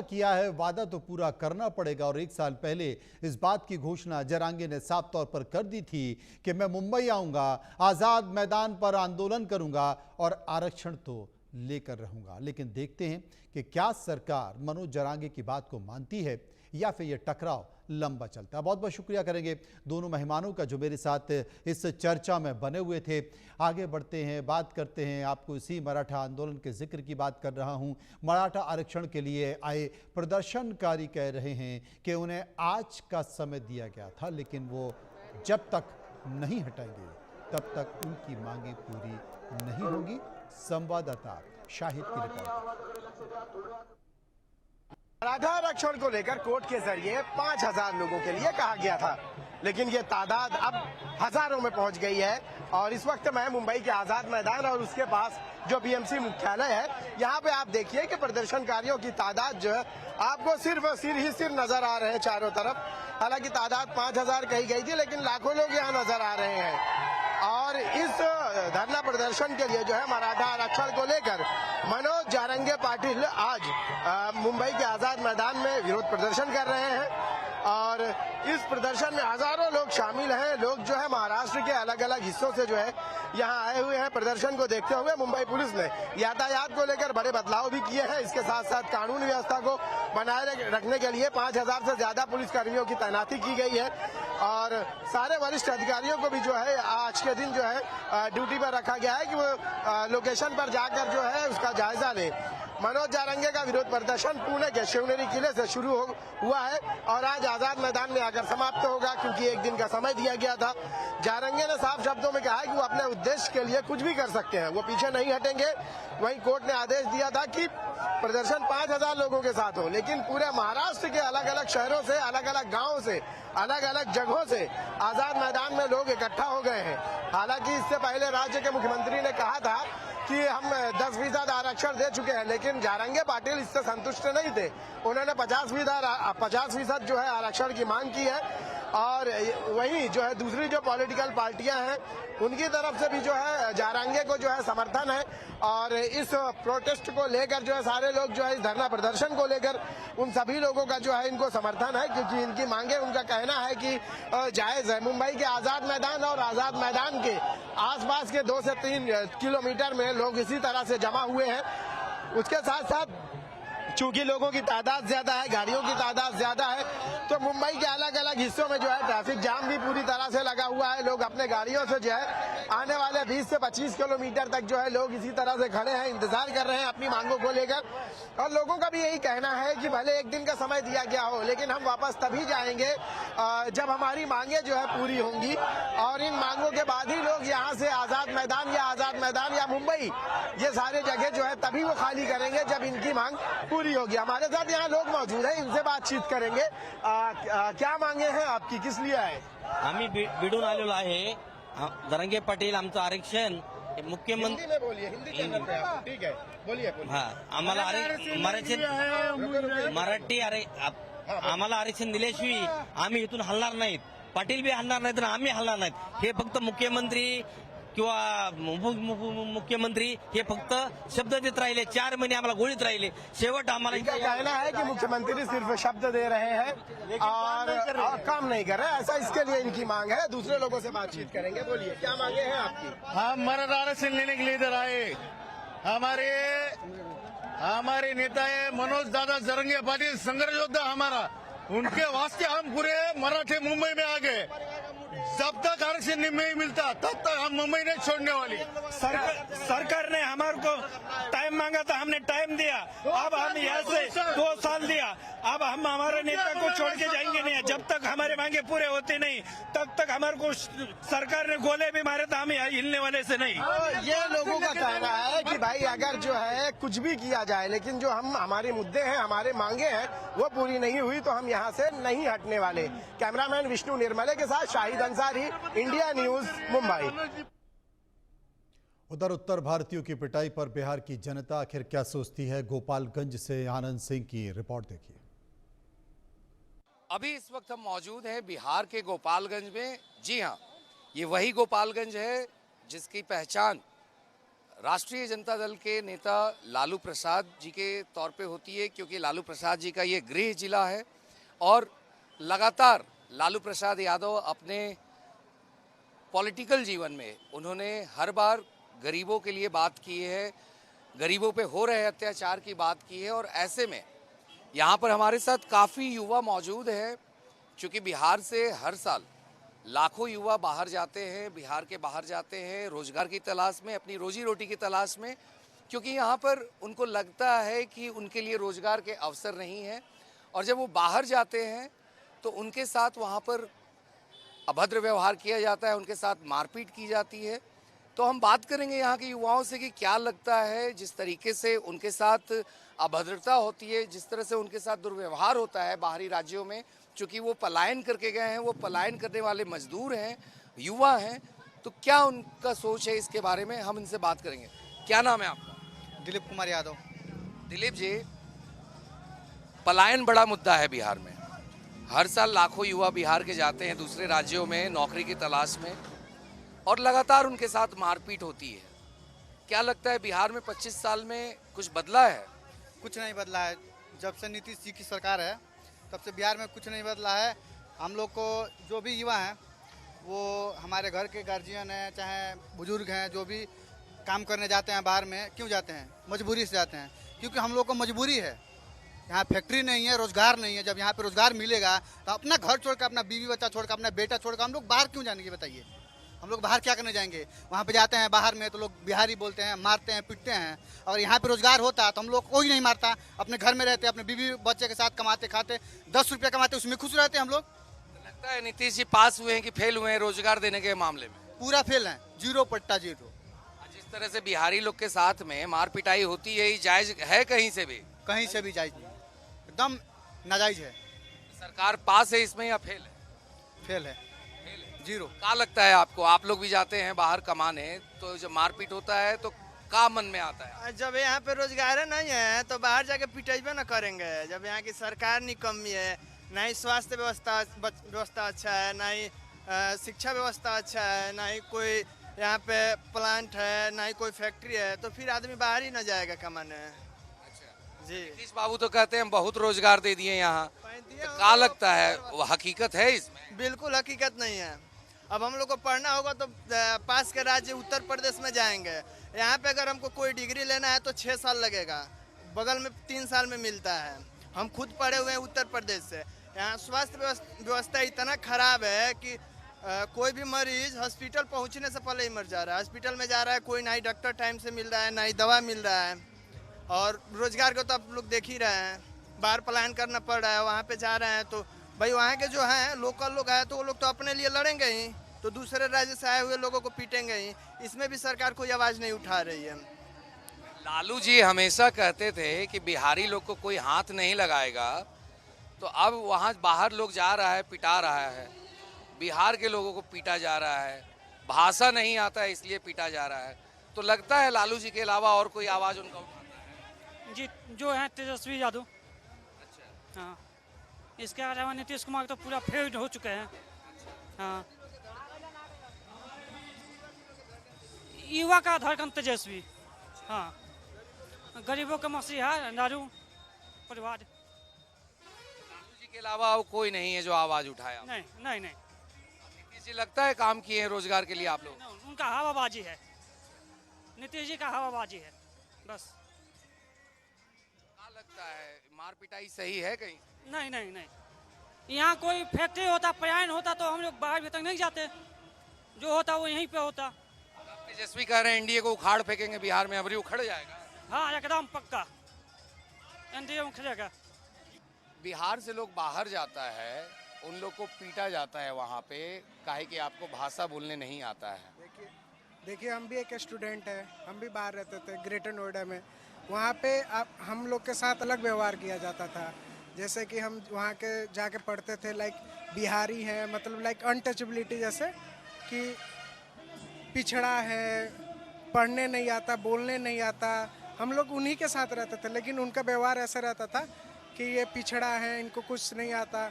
किया है, वादा तो पूरा करना पड़ेगा। और 1 साल पहले इस बात की घोषणा जरांगे ने साफ तौर पर कर दी थी कि मैं मुंबई आऊंगा, आजाद मैदान पर आंदोलन करूंगा और आरक्षण तो लेकर रहूंगा। लेकिन देखते हैं कि क्या सरकार मनोज जरांगे की बात को मानती है या फिर यह टकराव लंबा चलता है। बहुत बहुत शुक्रिया करेंगे दोनों मेहमानों का जो मेरे साथ इस चर्चा में बने हुए थे। आगे बढ़ते हैं, बात करते हैं। आपको इसी मराठा आंदोलन के जिक्र की बात कर रहा हूं। मराठा आरक्षण के लिए आए प्रदर्शनकारी कह रहे हैं कि उन्हें आज का समय दिया गया था, लेकिन वो जब तक नहीं हटाएंगे तब तक उनकी मांगे पूरी नहीं होंगी। संवाददाता शाहिद की रिपोर्ट। मराठा आरक्षण को लेकर कोर्ट के जरिए 5000 लोगों के लिए कहा गया था, लेकिन ये तादाद अब हजारों में पहुंच गई है। और इस वक्त मैं मुंबई के आजाद मैदान और उसके पास जो बीएमसी मुख्यालय है, यहाँ पे आप देखिए कि प्रदर्शनकारियों की तादाद जो है आपको सिर्फ सिर ही सिर नजर आ रहे हैं चारों तरफ। हालांकि तादाद 5000 कही गई थी, लेकिन लाखों लोग यहाँ नजर आ रहे हैं। और इस धरना प्रदर्शन के लिए जो है मराठा आरक्षण को लेकर मनोज जारंगे पाटिल आज मुंबई के आजाद मैदान में विरोध प्रदर्शन कर रहे हैं। और इस प्रदर्शन में हजारों लोग शामिल हैं। लोग जो है महाराष्ट्र के अलग अलग हिस्सों से जो है यहाँ आए हुए हैं। प्रदर्शन को देखते हुए मुंबई पुलिस ने यातायात को लेकर बड़े बदलाव भी किए हैं। इसके साथ साथ कानून व्यवस्था को बनाए रखने के लिए 5000 से ज्यादा पुलिस कर्मियों की तैनाती की गई है। और सारे वरिष्ठ अधिकारियों को भी जो है आज के दिन जो है ड्यूटी पर रखा गया है कि वो लोकेशन पर जाकर जो है उसका जायजा लें। मनोज जारंगे का विरोध प्रदर्शन पुणे के शिवनेरी किले से शुरू हुआ है और आज आजाद मैदान में आकर समाप्त होगा, क्योंकि 1 दिन का समय दिया गया था। जारंगे ने साफ शब्दों में कहा है कि वो अपने उद्देश्य के लिए कुछ भी कर सकते हैं, वो पीछे नहीं हटेंगे। वहीं कोर्ट ने आदेश दिया था कि प्रदर्शन 5000 लोगों के साथ हो, लेकिन पूरे महाराष्ट्र के अलग अलग शहरों से, अलग अलग गाँव से, अलग अलग जगहों से आजाद मैदान में लोग इकट्ठा हो गए हैं। हालांकि इससे पहले राज्य के मुख्यमंत्री ने कहा था कि हम 10% आरक्षण दे चुके हैं, लेकिन जारंगे पाटिल इससे संतुष्ट नहीं थे। उन्होंने 50% जो है आरक्षण की मांग की है। और वहीं जो है दूसरी जो पॉलिटिकल पार्टियां हैं उनकी तरफ से भी जो है जारंगे को जो है समर्थन है। और इस प्रोटेस्ट को लेकर जो है सारे लोग जो है इस धरना प्रदर्शन को लेकर उन सभी लोगों का जो है इनको समर्थन है, क्योंकि इनकी मांगे, उनका कहना है कि जायज है। मुंबई के आजाद मैदान और आजाद मैदान के आसपास के 2 से 3 किलोमीटर में लोग इसी तरह से जमा हुए हैं। उसके साथ साथ चूंकि लोगों की तादाद ज्यादा है, गाड़ियों की तादाद ज्यादा है, तो मुंबई के अलग अलग हिस्सों में जो है ट्रैफिक जाम भी पूरी तरह से लगा हुआ है। लोग अपने गाड़ियों से जो है आने वाले 20 से 25 किलोमीटर तक जो है लोग इसी तरह से खड़े हैं, इंतजार कर रहे हैं अपनी मांगों को लेकर। और लोगों का भी यही कहना है कि भले 1 दिन का समय दिया गया हो, लेकिन हम वापस तभी जाएंगे जब हमारी मांगे जो है पूरी होंगी। और इन मांगों के बाद ही लोग यहाँ से आजाद मैदान या मुंबई, ये सारे जगह जो है तभी वो खाली करेंगे जब इनकी मांग पूरी होगी। हमारे साथ यहाँ लोग मौजूद हैं, इनसे बातचीत करेंगे। क्या मांगे हैं आपकी, किस लिए आए? आम्ही बिडून आलेलो आहे. जरांगे पाटील आमचं आरक्षण मुख्यमंत्री हिंदी में बोलिए, हिंदी चैनल पे आप, ठीक है, बोलिए। हाँ, आम्हाला आरक्षण दिल्याशिवाय आम्ही इथून हलणार नाहीत. पाटील बी हलणार नाहीत आणि आम्ही हलणार नाहीत. हे फक्त मुख्यमंत्री किंवा मुख्यमंत्री हे फक्त शब्द देत राहिले. 4 महिने आम्हाला गोळीत राहिले. शेवट आम्हाला कहना है कि मुख्यमंत्री सिर्फ शब्द दे रहे हैं और काम नहीं कर रहे। ऐसा इसके लिए इनकी मांग है। दूसरे लोगों से बातचीत करेंगे। बोलिए, क्या मांगे हैं आपकी? हम मराठा आरक्षण लेने के लिए इधर आए। हमारे नेता है मनोज दादा जरंगे पाटिल, संघर्ष योद्धा हमारा, उनके वास्ते हम पूरे मराठे मुंबई में आ गए। जब तक आरक्षण नहीं मिलता तब तक हम मुंबई नहीं छोड़ने वाली। सरकार ने हमारे को टाइम मांगा था, हमने टाइम दिया। अब हम यहाँ से 2 साल दिया, अब हम हमारे नेता को छोड़ के जाएंगे नहीं। जब तक हमारे मांगे पूरे होते नहीं तब तक हमारे को सरकार ने गोले भी मारे तो हम हिलने वाले से नहीं। ये लोगों का कहना है कि भाई अगर जो है कुछ भी किया जाए, लेकिन जो हमारे मुद्दे हैं, हमारे मांगे हैं, वो पूरी नहीं हुई तो हम यहाँ से नहीं हटने वाले। कैमरामैन विष्णु निर्मले के साथ शाहिद अंसारी, इंडिया न्यूज, मुंबई। उधर उत्तर भारतीयों की पिटाई पर बिहार की जनता आखिर क्या सोचती है, गोपालगंज से आनंद सिंह की रिपोर्ट देखिए। अभी इस वक्त हम मौजूद हैं बिहार के गोपालगंज में। जी हाँ, ये वही गोपालगंज है जिसकी पहचान राष्ट्रीय जनता दल के नेता लालू प्रसाद जी के तौर पे होती है, क्योंकि लालू प्रसाद जी का ये गृह जिला है और लगातार लालू प्रसाद यादव अपने पॉलिटिकल जीवन में उन्होंने हर बार गरीबों के लिए बात की है, गरीबों पे हो रहे अत्याचार की बात की है। और ऐसे में यहाँ पर हमारे साथ काफ़ी युवा मौजूद हैं, क्योंकि बिहार से हर साल लाखों युवा बाहर जाते हैं, बिहार के बाहर जाते हैं रोजगार की तलाश में, अपनी रोजी रोटी की तलाश में, क्योंकि यहाँ पर उनको लगता है कि उनके लिए रोजगार के अवसर नहीं है। और जब वो बाहर जाते हैं तो उनके साथ वहाँ पर अभद्र व्यवहार किया जाता है, उनके साथ मारपीट की जाती है। तो हम बात करेंगे यहाँ के युवाओं से कि क्या लगता है जिस तरीके से उनके साथ अभद्रता होती है, जिस तरह से उनके साथ दुर्व्यवहार होता है बाहरी राज्यों में, चूँकि वो पलायन करके गए हैं, वो पलायन करने वाले मजदूर हैं, युवा हैं, तो क्या उनका सोच है इसके बारे में, हम इनसे बात करेंगे। क्या नाम है आपका? दिलीप कुमार यादव। दिलीप जी, पलायन बड़ा मुद्दा है बिहार में। हर साल लाखों युवा बिहार के जाते हैं दूसरे राज्यों में नौकरी की तलाश में और लगातार उनके साथ मारपीट होती है। क्या लगता है बिहार में 25 साल में कुछ बदला है? कुछ नहीं बदला है। जब से नीतीश जी की सरकार है तब से बिहार में कुछ नहीं बदला है। हम लोग को जो भी युवा हैं वो हमारे घर के गार्जियन हैं, चाहे बुजुर्ग हैं, जो भी काम करने जाते हैं बाहर में, क्यों जाते हैं? मजबूरी से जाते हैं, क्योंकि हम लोग को मजबूरी है। यहाँ फैक्ट्री नहीं है, रोजगार नहीं है। जब यहाँ पे रोजगार मिलेगा तो अपना घर छोड़कर, अपना बीवी बच्चा छोड़कर, अपना बेटा छोड़कर हम लोग बाहर क्यों जाएंगे? बताइए, हम लोग बाहर क्या करने जाएंगे? वहाँ पे जाते हैं बाहर में तो लोग बिहारी बोलते हैं, मारते हैं, पीटते हैं। और यहाँ पे रोजगार होता तो हम लोग कोई नहीं मारता, अपने घर में रहते, अपने बीवी बच्चे के साथ कमाते खाते, 10 रुपया कमाते, उसमें खुश रहते हम लोग। लगता है नीतीश जी पास हुए हैं कि फेल हुए हैं रोजगार देने के मामले में? पूरा फेल है, 0/0। जिस तरह से बिहारी लोग के साथ में मार पिटाई होती है, ये जायज है कहीं से भी? कहीं से भी जायज नहीं, एकदम नाजायज है। सरकार पास है इसमें या फेल है? फेल है, 0। क्या लगता है आपको? आप लोग भी जाते हैं बाहर कमाने, तो जब मारपीट होता है तो क्या मन में आता है? जब यहाँ पे रोजगार नहीं है तो बाहर जाके पिटेबे न करेंगे। जब यहाँ की सरकार निकम्मी है, ना ही स्वास्थ्य व्यवस्था अच्छा है, ना ही शिक्षा व्यवस्था अच्छा है, ना ही कोई यहाँ पे प्लांट है, ना ही कोई फैक्ट्री है, तो फिर आदमी बाहर ही न जाएगा कमाने। जी, नीतीश बाबू तो कहते हैं बहुत रोजगार दे दिए यहाँ, तो क्या लगता है वो हकीकत है इसमें? बिल्कुल हकीकत नहीं है। अब हम लोग को पढ़ना होगा तो पास के राज्य उत्तर प्रदेश में जाएंगे। यहाँ पे अगर हमको कोई डिग्री लेना है तो 6 साल लगेगा, बगल में 3 साल में मिलता है। हम खुद पढ़े हुए हैं उत्तर प्रदेश से। यहाँ स्वास्थ्य व्यवस्था इतना खराब है कि कोई भी मरीज हॉस्पिटल पहुँचने से पहले ही मर जा रहा है। हॉस्पिटल में जा रहा है, कोई ना ही डॉक्टर टाइम से मिल रहा है, ना ही दवा मिल रहा है। और रोजगार को तो आप लोग देख ही रहे हैं, बाहर पलायन करना पड़ रहा है। वहाँ पे जा रहे हैं तो भाई वहाँ के जो हैं लोकल लोग हैं तो वो लोग तो अपने लिए लड़ेंगे ही, तो दूसरे राज्य से आए हुए लोगों को पीटेंगे ही। इसमें भी सरकार कोई आवाज़ नहीं उठा रही है। लालू जी हमेशा कहते थे कि बिहारी लोग को कोई हाथ नहीं लगाएगा, तो अब वहाँ बाहर लोग जा रहा है, पिटा रहा है, बिहार के लोगों को पीटा जा रहा है, भाषा नहीं आता है इसलिए पीटा जा रहा है। तो लगता है लालू जी के अलावा और कोई आवाज़ उनका उठाता है? जी, जो है तेजस्वी यादव। अच्छा, हाँ, इसके अलावा नीतीश कुमार तो पूरा फेल्ड हो चुके हैं। हाँ, युवा का धड़कन तेजस्वी। हाँ, गरीबों का मसीहा लालू परिवार। लालू जी के अलावा अब कोई नहीं है जो आवाज़ उठाया? नहीं नहीं नहीं, नीतीश जी लगता है काम किए हैं रोजगार के लिए आप लोग? उनका हवाबाजी है, नीतीश जी का हवाबाजी है बस। क्या लगता है मार पिटाई सही है कहीं? नहीं नहीं नहीं, यहाँ कोई फैक्ट्री होता, पलायन होता तो हम लोग बाहर भीतर नहीं जाते। जो होता वो यहीं पे होता। तेजस्वी कह रहे हैं एनडीए को उखाड़ फेंकेंगे बिहार में, अबरी उखड़ जाएगा। हाँ, एकदम पक्का एनडीए में खड़ेगा। बिहार से लोग बाहर जाता है, उन लोग को पीटा जाता है वहाँ पे, काहे कि आपको भाषा बोलने नहीं आता है। देखिए हम भी एक स्टूडेंट है, हम भी बाहर रहते थे ग्रेटर नोएडा में। वहाँ पे हम लोग के साथ अलग व्यवहार किया जाता था। जैसे कि हम वहाँ के जाके पढ़ते थे, लाइक बिहारी है, मतलब लाइक अनटचेबिलिटी, जैसे कि पिछड़ा है, पढ़ने नहीं आता, बोलने नहीं आता। हम लोग उन्हीं के साथ रहते थे, लेकिन उनका व्यवहार ऐसा रहता था कि ये पिछड़ा है, इनको कुछ नहीं आता।